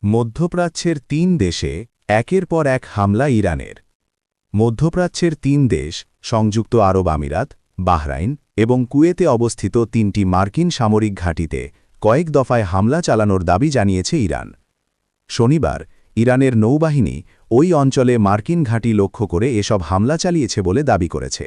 মধ্যপ্রাচ্যের ৩ দেশে একের পর এক হামলা ইরানের। মধ্যপ্রাচ্যের ৩ দেশ সংযুক্ত আরব আমিরাত, বাহরাইন এবং কুয়েতে অবস্থিত ৩টি মার্কিন সামরিক ঘাঁটিতে কয়েক দফায় হামলা চালানোর দাবি জানিয়েছে ইরান। শনিবার ইরানের নৌবাহিনী ওই অঞ্চলে মার্কিন ঘাঁটি লক্ষ্য করে এসব হামলা চালিয়েছে বলে দাবি করেছে।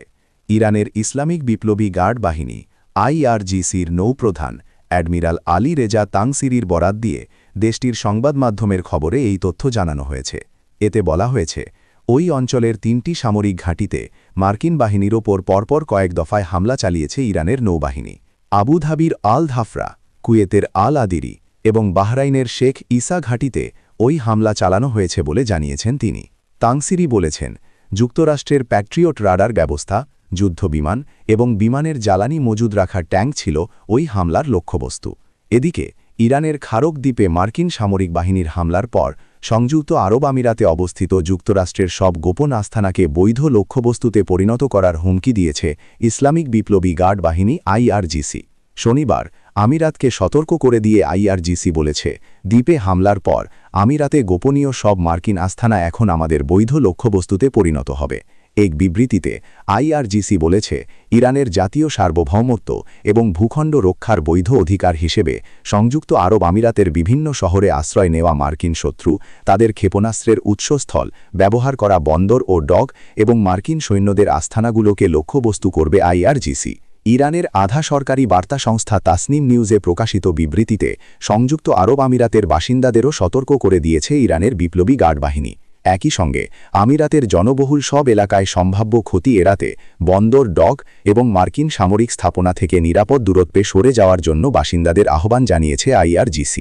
ইরানের ইসলামিক বিপ্লবী গার্ড বাহিনী IRGCর নৌপ্রধান অ্যাডমিরাল আলী রেজা তাংসিরির বরাত দিয়ে দেশটির সংবাদমাধ্যমের খবরে এই তথ্য জানানো হয়েছে। এতে বলা হয়েছে, ওই অঞ্চলের ৩টি সামরিক ঘাঁটিতে মার্কিন বাহিনীর ওপর পরপর কয়েক দফায় হামলা চালিয়েছে ইরানের নৌবাহিনী। আবুধাবির আল ধাফরা, কুয়েতের আল আদিরি এবং বাহরাইনের শেখ ইসা ঘাঁটিতে ওই হামলা চালানো হয়েছে বলে জানিয়েছেন তিনি। তাংসিরি বলেছেন, যুক্তরাষ্ট্রের প্যাট্রিয়ট রাডার ব্যবস্থা, যুদ্ধবিমান এবং বিমানের জ্বালানি মজুদ রাখার ট্যাঙ্ক ছিল ওই হামলার লক্ষ্যবস্তু। এদিকে ইরানের খারক দ্বীপে মার্কিন সামরিক বাহিনীর হামলার পর সংযুক্ত আরব আমিরাতে অবস্থিত যুক্তরাষ্ট্রের সব গোপন আস্থানাকে বৈধ লক্ষ্যবস্তুতে পরিণত করার হুমকি দিয়েছে ইসলামিক বিপ্লবী গার্ড বাহিনী IRGC। শনিবার আমিরাতকে সতর্ক করে দিয়ে IRGC বলেছে, দ্বীপে হামলার পর আমিরাতে গোপনীয় সব মার্কিন আস্থানা এখন আমাদের বৈধ লক্ষ্যবস্তুতে পরিণত হবে। এক বিবৃতিতে IRGC বলেছে, ইরানের জাতীয় সার্বভৌমত্ব এবং ভূখণ্ড রক্ষার বৈধ অধিকার হিসেবে সংযুক্ত আরব আমিরাতের বিভিন্ন শহরে আশ্রয় নেওয়া মার্কিন শত্রু, তাদের ক্ষেপণাস্ত্রের উৎসস্থল, ব্যবহার করা বন্দর ও ডক এবং মার্কিন সৈন্যদের আস্থানাগুলোকে লক্ষ্যবস্তু করবে IRGC। ইরানের আধা সরকারি বার্তা সংস্থা তাসনিম নিউজে প্রকাশিত বিবৃতিতে সংযুক্ত আরব আমিরাতের বাসিন্দাদেরও সতর্ক করে দিয়েছে ইরানের বিপ্লবী গার্ড বাহিনী। একই সঙ্গে আমিরাতের জনবহুল সব এলাকায় সম্ভাব্য ক্ষতি এড়াতে বন্দর, ডক এবং মার্কিন সামরিক স্থাপনা থেকে নিরাপদ দূরত্বে সরে যাওয়ার জন্য বাসিন্দাদের আহ্বান জানিয়েছে IRGC।